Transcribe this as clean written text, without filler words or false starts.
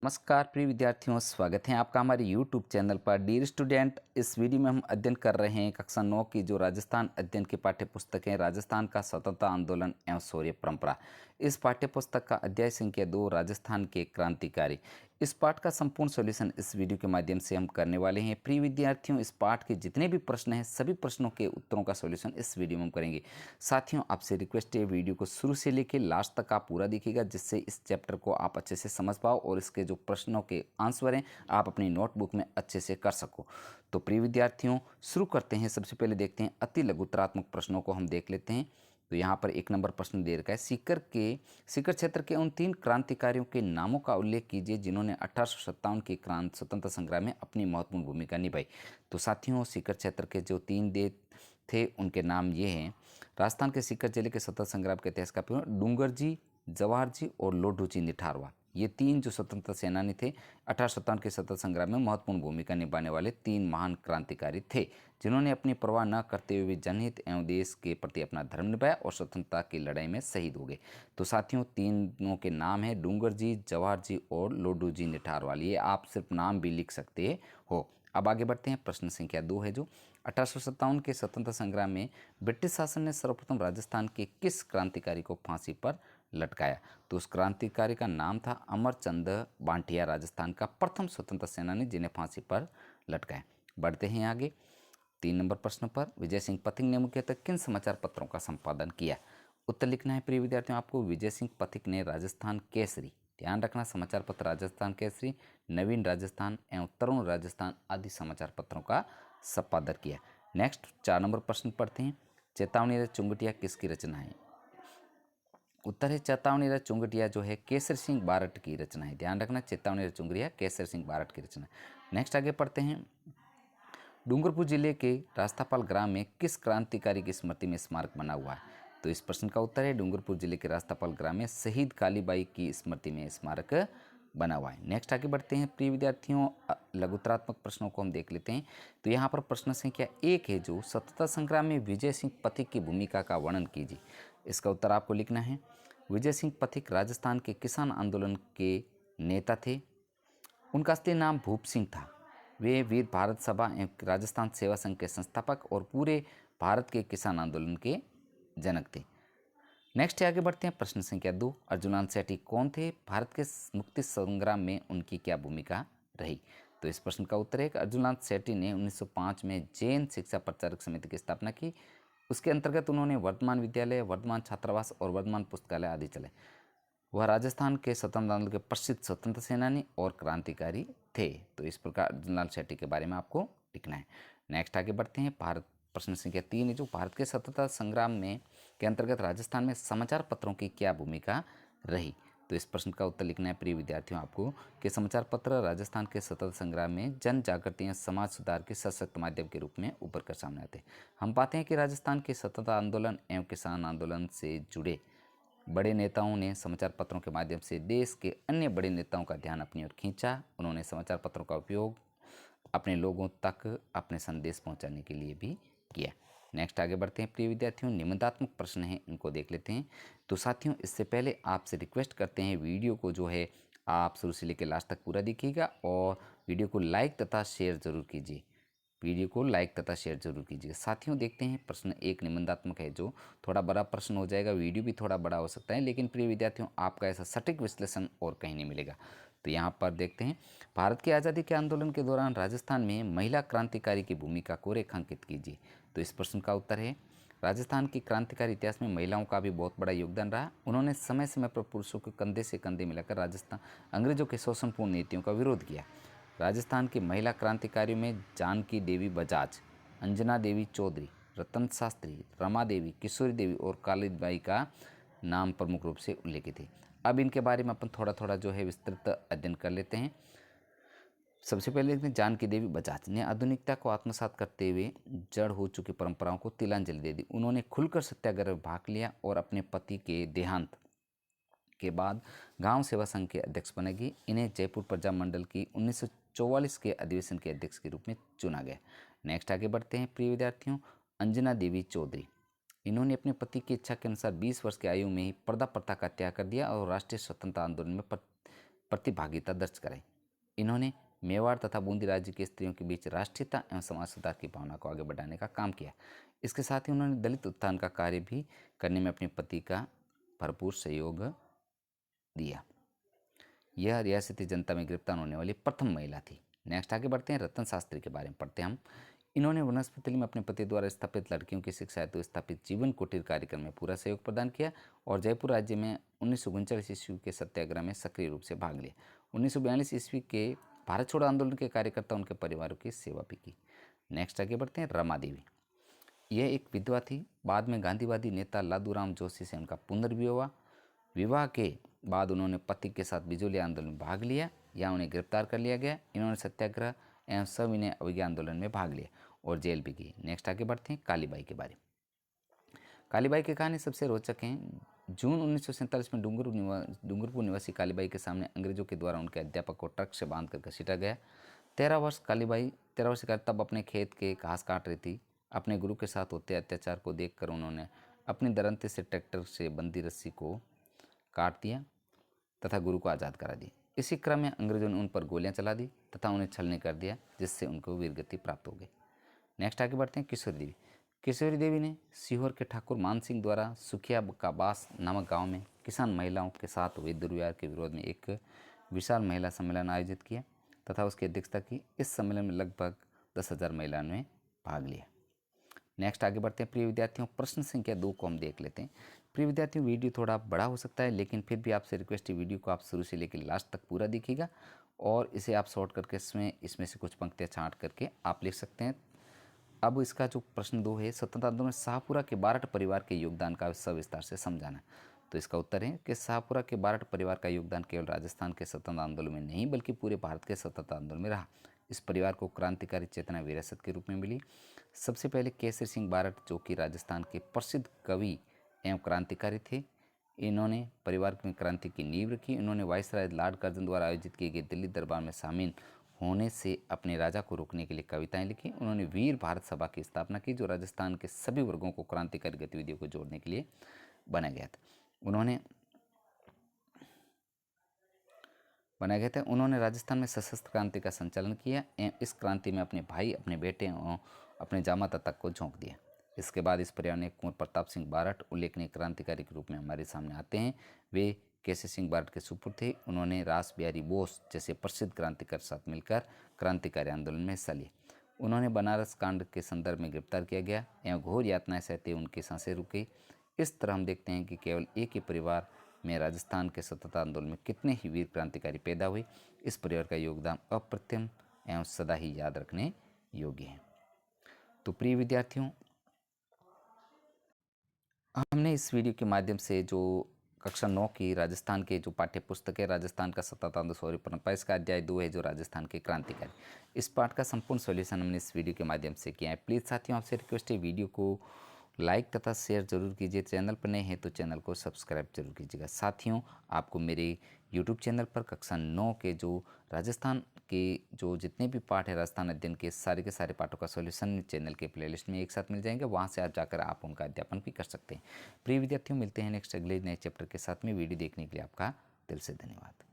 नमस्कार प्रिय विद्यार्थियों, स्वागत है आपका हमारे YouTube चैनल पर। डियर स्टूडेंट, इस वीडियो में हम अध्ययन कर रहे हैं कक्षा 9 की जो राजस्थान अध्ययन की पाठ्य पुस्तक है, राजस्थान का स्वतंत्रता आंदोलन एवं शौर्य परंपरा। इस पाठ्य पुस्तक का अध्याय संख्या 2, राजस्थान के क्रांतिकारी। इस पाठ का संपूर्ण सॉल्यूशन इस वीडियो के माध्यम से हम करने वाले हैं। प्रिय विद्यार्थियों, इस पाठ के जितने भी प्रश्न हैं सभी प्रश्नों के उत्तरों का सॉल्यूशन इस वीडियो में हम करेंगे। साथियों, आपसे रिक्वेस्ट है वीडियो को शुरू से लेकर लास्ट तक आप पूरा देखिएगा, जिससे इस चैप्टर को आप अच्छे से समझ पाओ और इसके जो प्रश्नों के आंसर हैं आप अपनी नोटबुक में अच्छे से कर सको। तो प्रिय विद्यार्थियों, शुरू करते हैं। सबसे पहले देखते हैं अति लघुतरात्मक प्रश्नों को हम देख लेते हैं। तो यहाँ पर एक नंबर प्रश्न दे रखा है, सीकर क्षेत्र के उन 3 क्रांतिकारियों के नामों का उल्लेख कीजिए जिन्होंने 1857 के क्रांति स्वतंत्रता संग्राम में अपनी महत्वपूर्ण भूमिका निभाई। तो साथियों, सीकर क्षेत्र के जो 3 देश थे उनके नाम ये हैं। राजस्थान के सीकर जिले के स्वतंत्रता संग्राम के इतिहास का डूंगर जी, जवाहर जी और लोडू जी निठारवाल। ये 3 जो स्वतंत्रता सेनानी थे, 1857 के स्वतंत्रता संग्राम में महत्वपूर्ण भूमिका निभाने वाले 3 महान क्रांतिकारी थे, जिन्होंने अपनी परवाह न करते हुए जनहित एवं देश के प्रति अपना धर्म निभाया और स्वतंत्रता की लड़ाई में शहीद हो गए। तो साथियों, तीनों के नाम हैं डूंगर जी, जवाहर जी और लोडू जी निठारवाल। ये आप सिर्फ नाम भी लिख सकते हो। अब आगे बढ़ते हैं। प्रश्न संख्या 2 है जो 1857 के स्वतंत्रता संग्राम में ब्रिटिश शासन ने सर्वप्रथम राजस्थान के किस क्रांतिकारी को फांसी पर लटकाया। तो उस क्रांतिकारी का नाम था अमरचंद बांटिया, राजस्थान का प्रथम स्वतंत्रता सेनानी जिन्हें फांसी पर लटकाया। बढ़ते हैं आगे 3 नंबर प्रश्न पर। विजय सिंह पथिक ने मुख्यतः किन समाचार पत्रों का संपादन किया। उत्तर लिखना है प्रिय विद्यार्थियों आपको। विजय सिंह पथिक ने राजस्थान केसरी, ध्यान रखना, समाचार पत्र राजस्थान केसरी, नवीन राजस्थान एवं तरुण राजस्थान आदि समाचार पत्रों का संपादन किया। नेक्स्ट 4 नंबर प्रश्न पढ़ते हैं। चेतावनी चुंगटिया किसकी रचना है। उत्तर है चेतावनी चुंगटिया जो है केसर सिंह बारट की रचना है। ध्यान रखना, चेतावनी चुंगटिया केसर सिंह बारट की रचना। नेक्स्ट आगे पढ़ते हैं। डूंगरपुर जिले के रास्तापाल ग्राम में किस क्रांतिकारी की स्मृति में स्मारक बना हुआ है। तो इस प्रश्न का उत्तर है डूंगरपुर जिले के रास्तापाल ग्राम में शहीद कालीबाई की स्मृति में स्मारक बना हुआ है। नेक्स्ट आगे बढ़ते हैं प्रिय विद्यार्थियों, लघुतरात्मक प्रश्नों को हम देख लेते हैं। तो यहाँ पर प्रश्न संख्या 1 है जो स्वतंत्रता संग्राम में विजय सिंह पथिक की भूमिका का वर्णन कीजिए। इसका उत्तर आपको लिखना है। विजय सिंह पथिक राजस्थान के किसान आंदोलन के नेता थे। उनका असली नाम भूप सिंह था। वे वीर भारत सभा एवं राजस्थान सेवा संघ के संस्थापक और पूरे भारत के किसान आंदोलन के जनक थे। नेक्स्ट आगे बढ़ते हैं। प्रश्न संख्या 2, अर्जुनान सेठी कौन थे। भारत के मुक्ति संग्राम में उनकी क्या भूमिका रही। तो इस प्रश्न का उत्तर है कि अर्जुनान सेठी ने 1905 में जैन शिक्षा प्रचारक समिति की स्थापना की। उसके अंतर्गत उन्होंने वर्धमान विद्यालय, वर्धमान छात्रावास और वर्धमान पुस्तकालय आदि चलाए। वह राजस्थान के स्वतंत्र आंदोलन के प्रसिद्ध स्वतंत्र सेनानी और क्रांतिकारी थे। तो इस प्रकार अर्जुनलाल शेट्टी के बारे में आपको लिखना है। नेक्स्ट आगे बढ़ते हैं। भारत प्रश्न संख्या 3 है जो भारत के स्वतंत्रता संग्राम में के अंतर्गत राजस्थान में समाचार पत्रों की क्या भूमिका रही। तो इस प्रश्न का उत्तर लिखना है प्रिय विद्यार्थियों आपको कि समाचार पत्र राजस्थान के स्वतंत्रता संग्राम में जन जागृति या समाज सुधार के सशक्त माध्यम के रूप में उभर कर सामने आते हैं। हम पाते हैं कि राजस्थान के स्वतंत्रता आंदोलन एवं किसान आंदोलन से जुड़े बड़े नेताओं ने समाचार पत्रों के माध्यम से देश के अन्य बड़े नेताओं का ध्यान अपनी ओर खींचा। उन्होंने समाचार पत्रों का उपयोग अपने लोगों तक अपने संदेश पहुंचाने के लिए भी किया। नेक्स्ट आगे बढ़ते हैं प्रिय विद्यार्थियों, निबंधात्मक प्रश्न हैं, इनको देख लेते हैं। तो साथियों, इससे पहले आपसे रिक्वेस्ट करते हैं वीडियो को जो है आप शुरू से लेकर लास्ट तक पूरा देखिएगा और वीडियो को लाइक तथा शेयर जरूर कीजिए। वीडियो को लाइक तथा शेयर जरूर कीजिए। साथियों, देखते हैं प्रश्न 1 निबंधात्मक है जो थोड़ा बड़ा प्रश्न हो जाएगा, वीडियो भी थोड़ा बड़ा हो सकता है, लेकिन प्रिय विद्यार्थियों आपका ऐसा सटीक विश्लेषण और कहीं नहीं मिलेगा। तो यहाँ पर देखते हैं, भारत की आज़ादी के आंदोलन के दौरान राजस्थान में महिला क्रांतिकारी की भूमिका को रेखांकित कीजिए। तो इस प्रश्न का उत्तर है राजस्थान की क्रांतिकारी इतिहास में महिलाओं का भी बहुत बड़ा योगदान रहा। उन्होंने समय समय पर पुरुषों के कंधे से कंधे मिलाकर राजस्थान अंग्रेजों के शोषणपूर्ण नीतियों का विरोध किया। राजस्थान की महिला क्रांतिकारियों में जानकी देवी बजाज, अंजना देवी चौधरी, रतन शास्त्री, रमा देवी, किशोरी देवी और कालीबाई का नाम प्रमुख रूप से उल्लेखित है। अब इनके बारे में अपन थोड़ा थोड़ा जो है विस्तृत अध्ययन कर लेते हैं। सबसे पहले देखते हैं, जानकी देवी बजाज ने आधुनिकता को आत्मसात करते हुए जड़ हो चुकी परंपराओं को तिलांजलि दे दी। उन्होंने खुलकर सत्याग्रह में भाग लिया और अपने पति के देहांत के बाद गांव सेवा संघ के अध्यक्ष बनेगी। इन्हें जयपुर प्रजा मंडल की 1944 के अधिवेशन के अध्यक्ष के रूप में चुना गया। नेक्स्ट आगे बढ़ते हैं प्रिय विद्यार्थियों, अंजना देवी चौधरी। इन्होंने अपने पति की इच्छा के अनुसार 20 वर्ष की आयु में ही पर्दा प्रथा का त्याग कर दिया और राष्ट्रीय स्वतंत्रता आंदोलन में प्रतिभागिता दर्ज कराई। इन्होंने मेवाड़ तथा बूंदी राज्य की स्त्रियों के बीच राष्ट्रीयता एवं समाज सुधार की भावना को आगे बढ़ाने का काम किया। इसके साथ ही उन्होंने दलित उत्थान का कार्य भी करने में अपने पति का भरपूर सहयोग दिया। यह रियासती जनता में गिरफ्तार होने वाली प्रथम महिला थी। नेक्स्ट आगे बढ़ते हैं, रतन शास्त्री के बारे में पढ़ते हैं हम। इन्होंने वनस्पति में अपने पति द्वारा स्थापित लड़कियों की शिक्षा हेतु स्थापित जीवन कुटीर कार्यक्रम में पूरा सहयोग प्रदान किया और जयपुर राज्य में 1939 ईस्वी के सत्याग्रह में सक्रिय रूप से भाग लिया। 1942 ईस्वी के भारत छोड़ो आंदोलन के कार्यकर्ता उनके परिवारों की सेवा भी की। नेक्स्ट आगे बढ़ते हैं, रमा देवी। यह एक विधवा थी। बाद में गांधीवादी नेता लादूराम जोशी से उनका पुनर्विवाह हुआ। विवाह के बाद उन्होंने पति के साथ बिजोली आंदोलन में भाग लिया या उन्हें गिरफ्तार कर लिया गया। इन्होंने सत्याग्रह एवं सविनय अवज्ञा आंदोलन में भाग लिया और जेल भी गई। नेक्स्ट आगे बढ़ते हैं, कालीबाई के बारे में। कालीबाई की कहानी सबसे रोचक है। जून 1947 में डूंगरपुर निवासी कालीबाई के सामने अंग्रेजों के द्वारा उनके अध्यापक को ट्रक से बांधकर घसीटा गया। 13 वर्ष का तब अपने खेत के घास काट रही थी। अपने गुरु के साथ होते अत्याचार को देखकर उन्होंने अपनी दरंते से ट्रैक्टर से बंदी रस्सी को काट दिया तथा गुरु को आज़ाद करा दिया। इसी क्रम में अंग्रेजों ने उन पर गोलियां चला दी तथा उन्हें छलनी कर दिया, जिससे उनको वीरगति प्राप्त हो गई। नेक्स्ट आगे बढ़ते हैं, किशोरी देवी। किशोरी देवी ने सीहोर के ठाकुर मान सिंह द्वारा सुखिया का बास नामक गांव में किसान महिलाओं के साथ हुए दुर्व्यवहार के विरोध में एक विशाल महिला सम्मेलन आयोजित किया तथा उसकी अध्यक्षता की। इस सम्मेलन में लगभग 10,000 महिलाओं ने भाग लिया। नेक्स्ट आगे बढ़ते हैं, प्रिय विद्यार्थियों, प्रश्न संख्या 2 को हम देख लेते हैं। प्रिय विद्यार्थियों, वीडियो थोड़ा बड़ा हो सकता है, लेकिन फिर भी आपसे रिक्वेस्ट है वीडियो को आप शुरू से लेकर लास्ट तक पूरा देखिएगा और इसे आप शॉर्ट करके इसमें से कुछ पंक्तियाँ छांट करके आप लिख सकते हैं। अब इसका जो प्रश्न 2 है, स्वतंत्रता आंदोलन में शाहपुरा के बारठ परिवार के योगदान का सविस्तार से समझाना। तो इसका उत्तर है कि शाहपुरा के बारठ परिवार का योगदान केवल राजस्थान के स्वतंत्रता आंदोलन में नहीं बल्कि पूरे भारत के स्वतंत्रता आंदोलन में रहा। इस परिवार को क्रांतिकारी चेतना विरासत के रूप में मिली। सबसे पहले केसरी सिंह बारठ, जो कि राजस्थान के प्रसिद्ध कवि एवं क्रांतिकारी थे, इन्होंने परिवार में क्रांति की नींव रखी। इन्होंने वायसराय लॉर्ड कर्जन द्वारा आयोजित किए गए दिल्ली दरबार में शामिल होने से अपने राजा को रोकने के लिए कविताएं लिखी। उन्होंने वीर भारत सभा की स्थापना की, जो राजस्थान के सभी वर्गों को क्रांतिकारी गतिविधियों को जोड़ने के लिए बनाया गया था। उन्होंने राजस्थान में सशस्त्र क्रांति का संचालन किया एवं इस क्रांति में अपने भाई, अपने बेटे और अपने जामाता तक को झोंक दिया। इसके बाद इस परिवार ने कुंवर प्रताप सिंह बारठ उल्लेखनीय क्रांतिकारी के रूप में हमारे सामने आते हैं। वे केसरी सिंह बारठ के सुपुत्र थे। उन्होंने रास बिहारी बोस जैसे प्रसिद्ध क्रांतिकारी साथ मिलकर क्रांतिकारी आंदोलन में हिस्सा लिया। उन्होंने बनारस कांड के संदर्भ में गिरफ्तार किया गया एवं घोर यातनाएं सहते उनकी सांसें रुक गई। इस तरह हम देखते हैं कि केवल एक ही परिवार में राजस्थान के स्वतंत्रता आंदोलन में कितने ही वीर क्रांतिकारी पैदा हुए। इस परिवार का योगदान अप्रतिम एवं सदा ही याद रखने योग्य है। तो प्रिय विद्यार्थियों, हमने इस वीडियो के माध्यम से जो कक्षा 9 की राजस्थान के जो पाठ्य पुस्तक है, राजस्थान का स्वतंत्रता आंदोलन शौर्य परंपरा, इसका अध्याय 2 है जो राजस्थान के क्रांतिकारी, इस पाठ का संपूर्ण सॉल्यूशन हमने इस वीडियो के माध्यम से किया है। प्लीज़ साथियों, आपसे रिक्वेस्ट है वीडियो को लाइक तथा शेयर जरूर कीजिए। चैनल पर नए हैं तो चैनल को सब्सक्राइब जरूर कीजिएगा। साथियों, आपको मेरे यूट्यूब चैनल पर कक्षा 9 के जो राजस्थान के जो जितने भी पाठ है राजस्थान अध्ययन के सारे पाठों का सॉल्यूशन चैनल के प्लेलिस्ट में एक साथ मिल जाएंगे। वहां से आप जाकर आप उनका अध्यापन भी कर सकते हैं। प्रिय विद्यार्थियों, मिलते हैं नेक्स्ट अगले नए चैप्टर के साथ में। वीडियो देखने के लिए आपका दिल से धन्यवाद।